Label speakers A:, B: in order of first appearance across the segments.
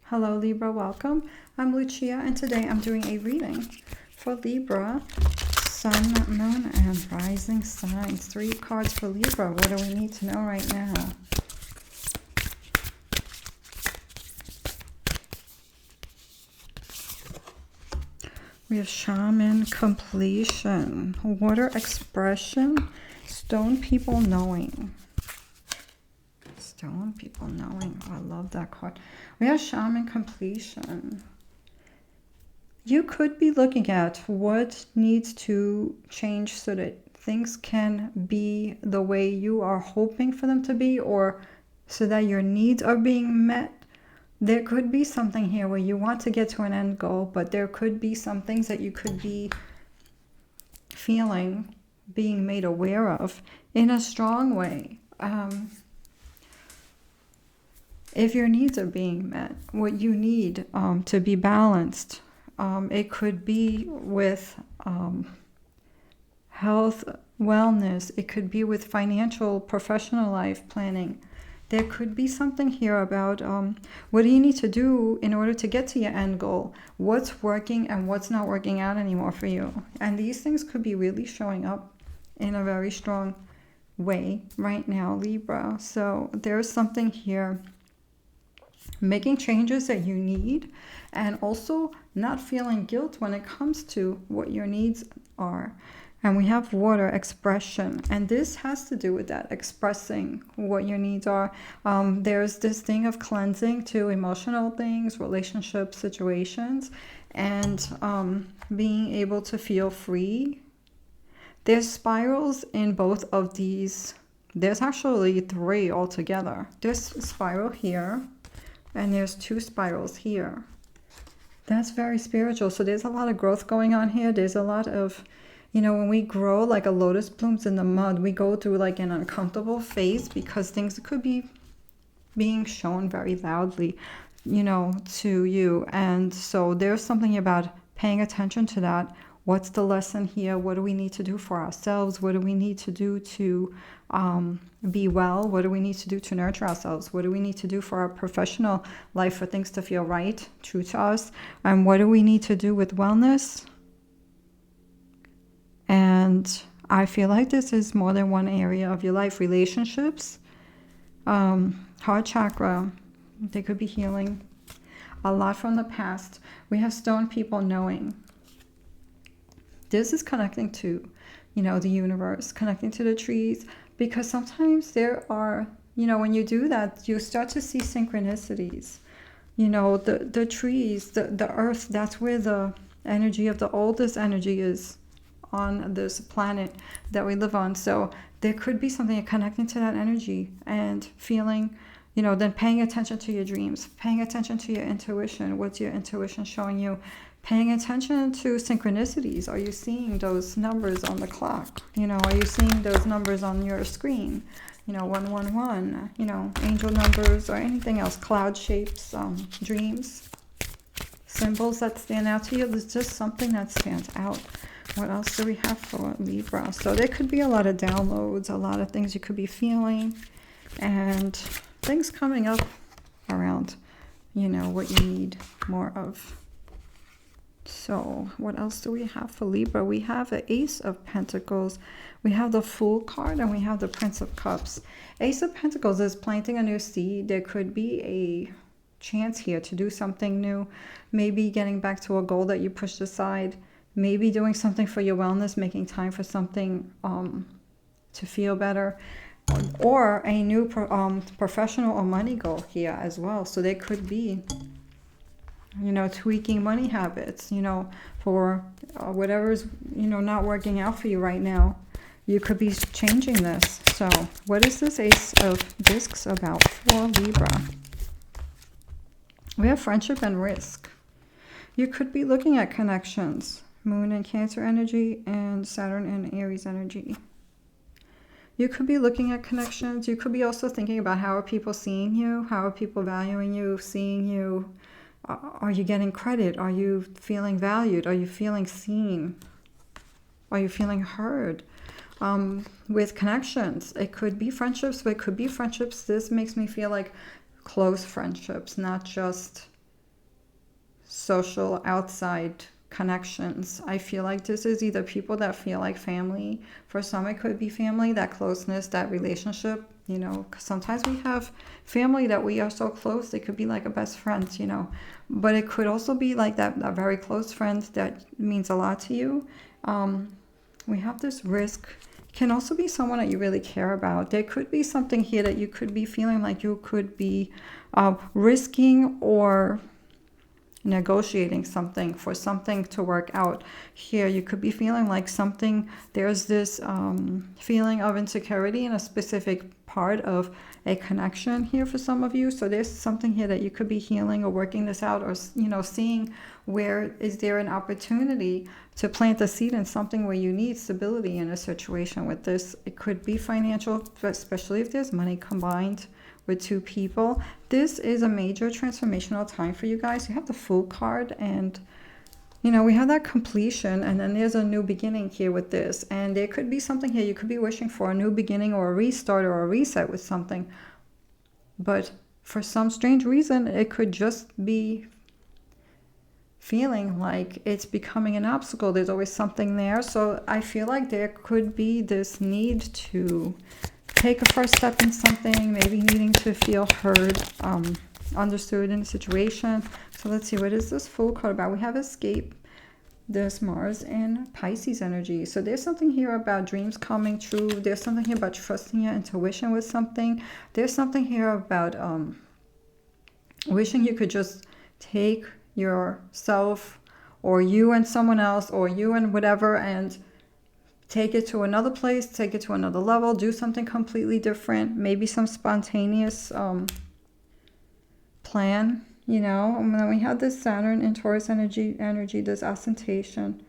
A: Hello Libra, welcome. I'm Lucia and today I'm doing a reading for Libra, Sun, Moon, and Rising signs. 3 cards for Libra. What do we need to know right now? We have Shaman, Completion, Water, Expression, Stone, People, Knowing. Stone, People, Knowing. Oh, I love that card. We have Shaman, Completion. You could be looking at what needs to change so that things can be the way you are hoping for them to be, or so that your needs are being met. There could be something here where you want to get to an end goal, but there could be some things that you could be feeling, being made aware of in a strong way. If your needs are being met, what you need to be balanced, it could be with health, wellness. It could be with financial, professional life planning. There could be something here about what do you need to do in order to get to your end goal? What's working and what's not working out anymore for you? And these things could be really showing up in a very strong way right now, Libra. So there's something here, making changes that you need, and also not feeling guilt when it comes to what your needs are. And we have water, expression, and this has to do with that, expressing what your needs are. There's this thing of cleansing to emotional things, relationships, situations, and being able to feel free. There's spirals in both of these. There's actually 3 altogether. There's a spiral here, and there's 2 spirals here. That's very spiritual. So there's a lot of growth going on here. There's a lot of, you know, when we grow like a lotus blooms in the mud, we go through like an uncomfortable phase because things could be being shown very loudly, you know, to you. And so there's something about paying attention to that. What's the lesson here? What do we need to do for ourselves? What do we need to do to be well? What do we need to do to nurture ourselves? What do we need to do for our professional life for things to feel right, true to us? And what do we need to do with wellness? And I feel like this is more than one area of your life. Relationships, heart chakra, they could be healing a lot from the past. We have stone, people, knowing. This is connecting to, you know, the universe, connecting to the trees, because sometimes there are, you know, when you do that, you start to see synchronicities. You know, the trees, the earth, that's where the energy of the oldest energy is on this planet that we live on. So there could be something connecting to that energy and feeling, you know, then paying attention to your dreams, paying attention to your intuition. What's your intuition showing you? Paying attention to synchronicities. Are you seeing those numbers on the clock? You know, are you seeing those numbers on your screen? You know, 111, you know, angel numbers or anything else, cloud shapes, dreams, symbols that stand out to you. There's just something that stands out. What else do we have for Libra? So there could be a lot of downloads, a lot of things you could be feeling, and things coming up around, you know, what you need more of. So what else do we have for Libra? We have the Ace of Pentacles, we have the Fool card, and we have the Prince of Cups. Ace of Pentacles is planting a new seed. There could be a chance here to do something new, maybe getting back to a goal that you pushed aside, maybe doing something for your wellness, making time for something to feel better, or a new professional or money goal here as well. So there could be, you know, tweaking money habits, you know, for whatever's, you know, not working out for you right now. You could be changing this. So what is this Ace of Discs about for Libra? We have friendship and risk. You could be looking at connections, Moon and Cancer energy and Saturn and Aries energy. You could be looking at connections. You could be also thinking about how are people seeing you? How are people valuing you, seeing you? Are you getting credit? Are you feeling valued? Are you feeling seen? Are you feeling heard? With connections, it could be friendships, but it could be friendships. This makes me feel like close friendships, not just social outside connections. I feel like this is either people that feel like family. For some, it could be family, that closeness, that relationship, you know, 'cause sometimes we have family that we are so close, they could be like a best friend, you know, but it could also be like that, a very close friend that means a lot to you. We have this risk. Can also be someone that you really care about. There could be something here that you could be feeling like you could be risking or negotiating something for something to work out. Here you could be feeling like something, there's this feeling of insecurity in a specific part of a connection here for some of you. So there's something here that you could be healing or working this out, or, you know, seeing where is there an opportunity to plant a seed in something where you need stability in a situation with this. It could be financial, especially if there's money combined with two people. This is a major transformational time for you guys. You have the Fool card, and you know, we have that completion, and then there's a new beginning here with this. And there could be something here you could be wishing for, a new beginning or a restart or a reset with something. But for some strange reason, it could just be feeling like it's becoming an obstacle. There's always something there. So I feel like there could be this need to take a first step in something, maybe needing to feel heard, understood in a situation. So let's see, what is this Fool card about? We have escape. There's Mars and Pisces energy. So there's something here about dreams coming true. There's something here about trusting your intuition with something. There's something here about wishing you could just take yourself, or you and someone else, or you and whatever, and take it to another place, take it to another level, do something completely different, maybe some spontaneous plan, you know. And then we have this Saturn and Taurus energy, this ostentation.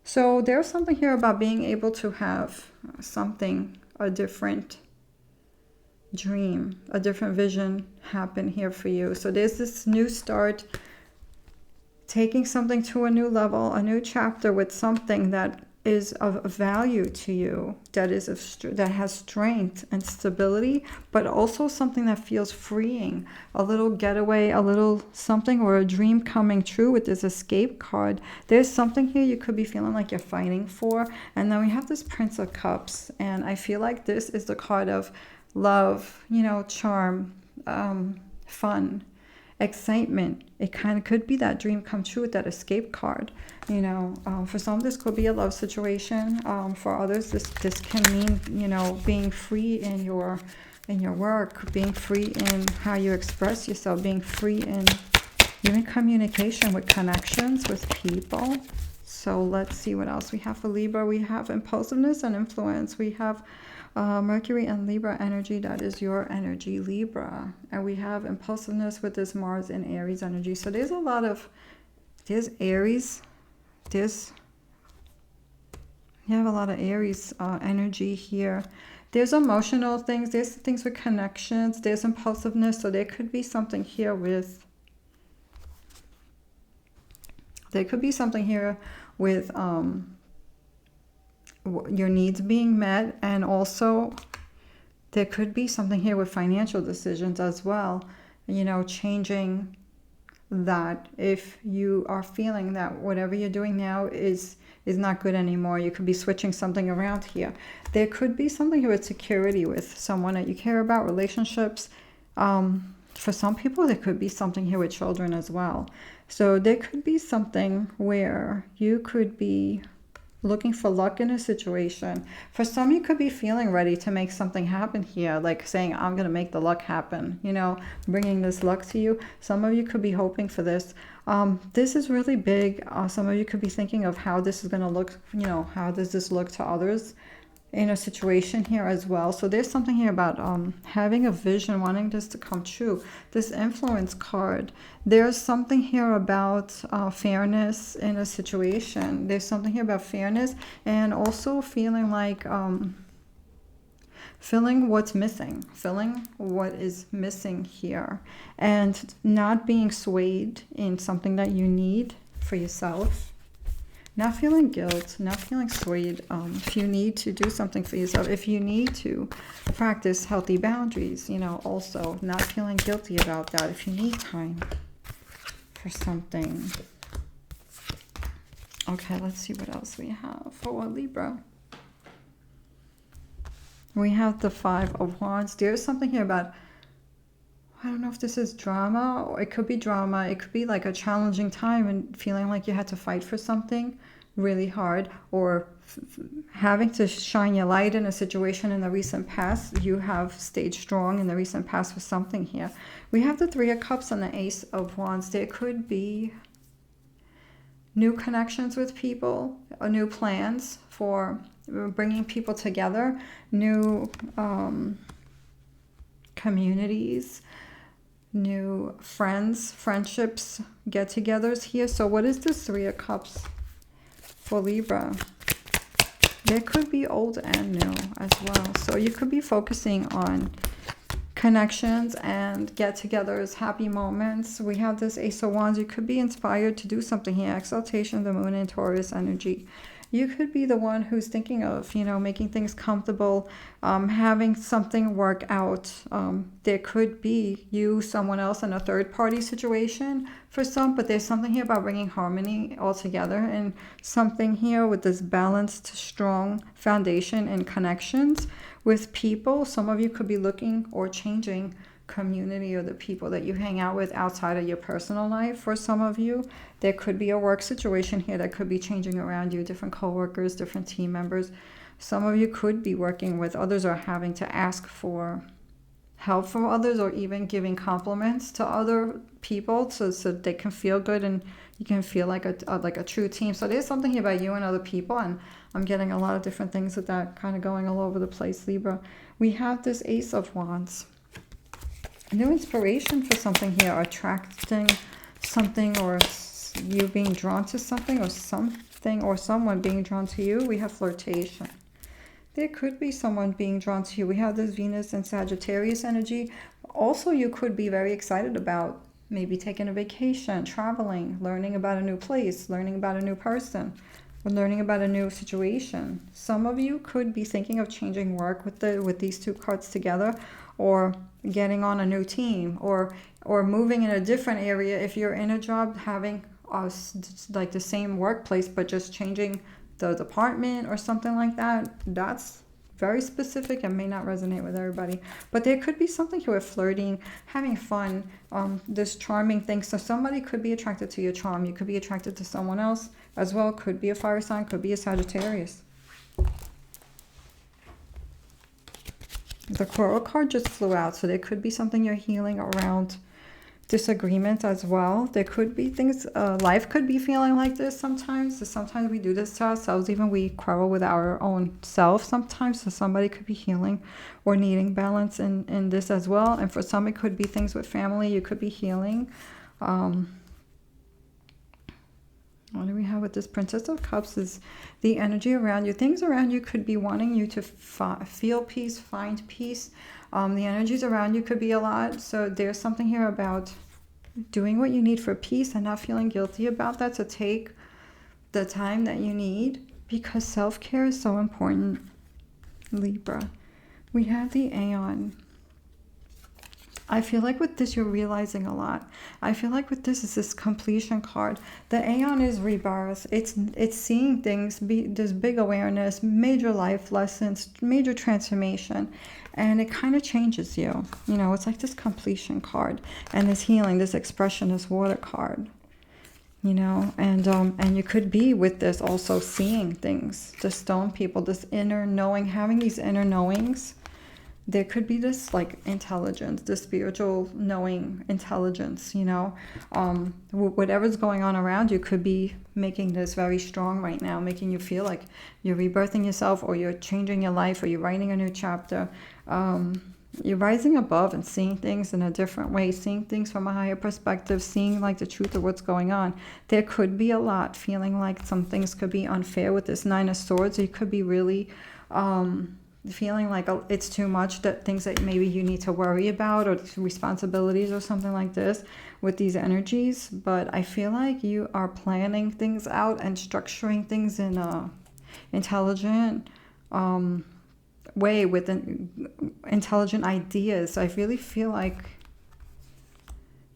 A: So there's something here about being able to have something, a different dream, a different vision happen here for you. So there's this new start, taking something to a new level, a new chapter with something that is of value to you, that is that has strength and stability, but also something that feels freeing, a little getaway, a little something, or a dream coming true with this escape card. There's something here you could be feeling like you're fighting for. And then we have this Prince of Cups, and I feel like this is the card of love, you know, charm, fun, excitement. It kind of could be that dream come true with that escape card, you know. For some, this could be a love situation. For others, this can mean, you know, being free in your work, being free in how you express yourself, being free in even communication with connections with people. So let's see what else we have for Libra. We have impulsiveness and influence. We have Mercury and Libra energy. That is your energy, Libra. And we have impulsiveness with this Mars and Aries energy. So there's a lot of, there's Aries, you have a lot of Aries energy here. There's emotional things, there's things with connections, there's impulsiveness. So there could be something here with, your needs being met, and also there could be something here with financial decisions as well, you know, changing that. If you are feeling that whatever you're doing now is not good anymore, you could be switching something around here. There could be something here with security with someone that you care about, relationships. For some people, there could be something here with children as well. So there could be something where you could be looking for luck in a situation. For some, you could be feeling ready to make something happen here, like saying, I'm going to make the luck happen, you know, bringing this luck to you. Some of you could be hoping for this. This is really big. Some of you could be thinking of how this is going to look, you know, how does this look to others in a situation here as well. So there's something here about having a vision, wanting this to come true. This influence card, there's something here about fairness in a situation. There's something here about fairness, and also feeling like feeling what's missing, feeling what is missing here, and not being swayed in something that you need for yourself. Not feeling guilt, not feeling swayed. If you need to do something for yourself, if you need to practice healthy boundaries, you know, also not feeling guilty about that. If you need time for something. Okay, let's see what else we have for Libra. We have the Five of Wands. There's something here about, I don't know if this is drama, or it could be drama. It could be like a challenging time and feeling like you had to fight for something really hard, or having to shine your light in a situation in the recent past. You have stayed strong in the recent past for something here. We have the Three of Cups and the Ace of Wands. There could be new connections with people, or new plans for bringing people together, new communities, new friendships, get-togethers here. So what is this Three of Cups for Libra? There could be old and new as well. So you could be focusing on connections and get-togethers, happy moments. We have this Ace of Wands. You could be inspired to do something here. Exaltation, the Moon, and Taurus energy. You could be the one who's thinking of, you know, making things comfortable, having something work out. There could be you, someone else, in a third-party situation for some, but there's something here about bringing harmony all together, and something here with this balanced, strong foundation and connections with people. Some of you could be looking or changing community or the people that you hang out with outside of your personal life. For some of you, there could be a work situation here that could be changing around you, different co-workers, different team members. Some of you could be working with others or having to ask for help from others, or even giving compliments to other people so they can feel good and you can feel like a true team. So there's something here about you and other people, and I'm getting a lot of different things with that kind of going all over the place, Libra. We have this Ace of Wands. New inspiration for something here, attracting something, or you being drawn to something, or something or someone being drawn to you. We have flirtation. There could be someone being drawn to you. We have this Venus and Sagittarius energy. Also, you could be very excited about maybe taking a vacation, traveling, learning about a new place, learning about a new person, or learning about a new situation. Some of you could be thinking of changing work with these two cards together, or getting on a new team, or moving in a different area. If you're in a job, having like the same workplace but just changing the department or something like that. That's very specific and may not resonate with everybody, but there could be something here with flirting, having fun, this charming thing. So somebody could be attracted to your charm. You could be attracted to someone else as well. Could be a fire sign, could be a Sagittarius. The Coral card just flew out, so there could be something you're healing around disagreement as well. There could be things, life could be feeling like this sometimes. So sometimes we do this to ourselves, even we quarrel with our own self sometimes. So somebody could be healing or needing balance in this as well. And for some, it could be things with family. You could be healing. What do we have with this Princess of Cups? Is the energy around you. Things around you could be wanting you to feel peace, find peace. The energies around you could be a lot. So there's something here about doing what you need for peace and not feeling guilty about that, to take the time that you need, because self-care is so important, Libra. We have the Aeon. I feel like with this, you're realizing a lot. I feel like with this is this completion card. The Aeon is rebirth. It's seeing things, there's big awareness, major life lessons, major transformation. And it kind of changes you. You know, it's like this completion card. And this healing, this expression, this water card. You know, and you could be with this also seeing things. The stone people, this inner knowing, having these inner knowings. There could be this like intelligence, this spiritual knowing intelligence, you know. Whatever's going on around you could be making this very strong right now, making you feel like you're rebirthing yourself, or you're changing your life, or you're writing a new chapter. You're rising above and seeing things in a different way, seeing things from a higher perspective, seeing like the truth of what's going on. There could be a lot, feeling like some things could be unfair with this Nine of Swords. You could be really feeling like it's too much, that things that maybe you need to worry about, or responsibilities or something like this with these energies. But I feel like you are planning things out and structuring things in a intelligent way, with intelligent ideas. I really feel like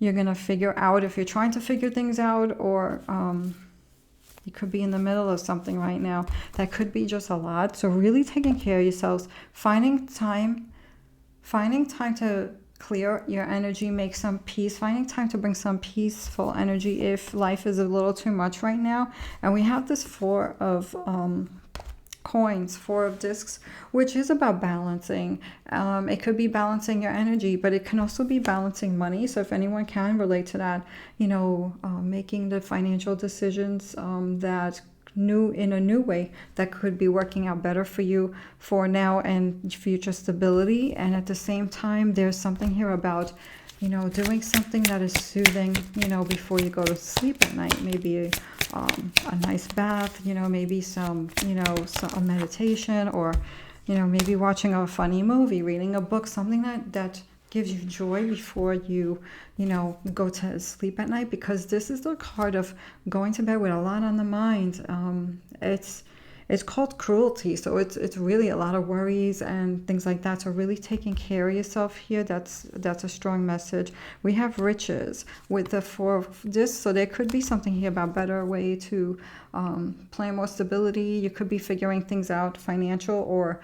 A: you're going to figure out if you're trying to figure things out, or you could be in the middle of something right now. That could be just a lot. So really taking care of yourselves, finding time to clear your energy, make some peace, finding time to bring some peaceful energy if life is a little too much right now. And we have this 4 of coins, 4 of discs, which is about balancing. It could be balancing your energy, but it can also be balancing money. So if anyone can relate to that, you know, making the financial decisions that in a new way that could be working out better for you for now and future stability. And at the same time, there's something here about, you know, doing something that is soothing, you know, before you go to sleep at night. Maybe a nice bath, you know, maybe some, you know, a meditation, or, you know, maybe watching a funny movie, reading a book, something that gives you joy before you know, go to sleep at night, because this is the card of going to bed with a lot on the mind. It's called cruelty, so it's really a lot of worries and things like that. So really taking care of yourself here, that's a strong message. We have riches with the 4 of this, so there could be something here about better way to plan more stability. You could be figuring things out, financial or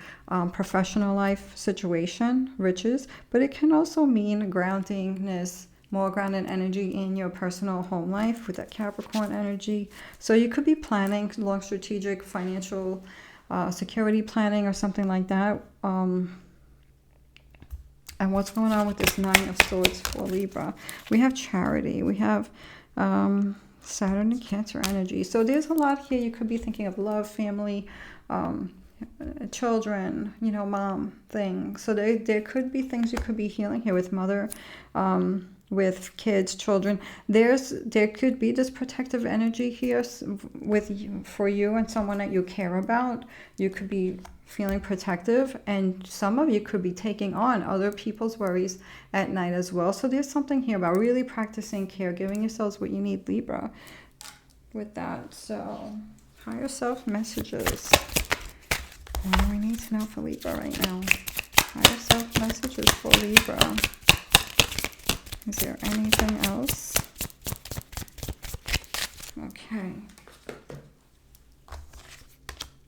A: professional life situation, riches, but it can also mean groundingness, more grounded energy in your personal home life with that Capricorn energy. So you could be planning long strategic financial security planning or something like that. And what's going on with this 9 of Swords for Libra? We have charity. We have Saturn and Cancer energy. So there's a lot here. You could be thinking of love, family, children, you know, mom thing. So there could be things you could be healing here with mother, with kids, children. There could be this protective energy here for you and someone that you care about. You could be feeling protective, and some of you could be taking on other people's worries at night as well. So there's something here about really practicing care, giving yourselves what you need, Libra, with that. So higher self messages. What do we need to know for Libra right now? Higher self messages for Libra. Is there anything else? Okay.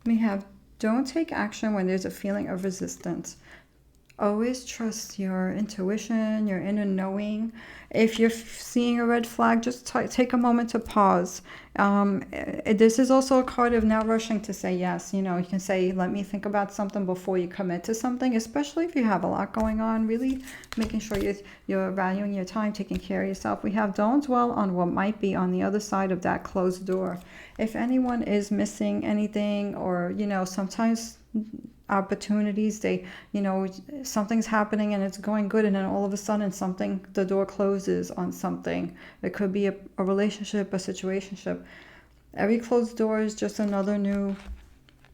A: We have, don't take action when there's a feeling of resistance. Always trust your intuition, your inner knowing. If you're seeing a red flag, just take a moment to pause. This is also a card of not rushing to say yes. You know, you can say, let me think about something before you commit to something, especially if you have a lot going on. Really making sure you're valuing your time, taking care of yourself. We have, don't dwell on what might be on the other side of that closed door. If anyone is missing anything, or, you know, sometimes opportunities, you know, something's happening and it's going good, and then all of a sudden the door closes on something. It could be a relationship, a situationship. Every closed door is just another new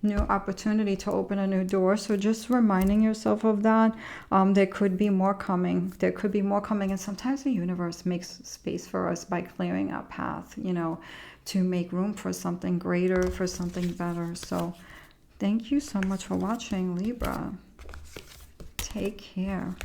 A: opportunity to open a new door. So just reminding yourself of that. There could be more coming. And sometimes the universe makes space for us by clearing our path, you know, to make room for something greater, for something better. So thank you so much for watching, Libra. Take care.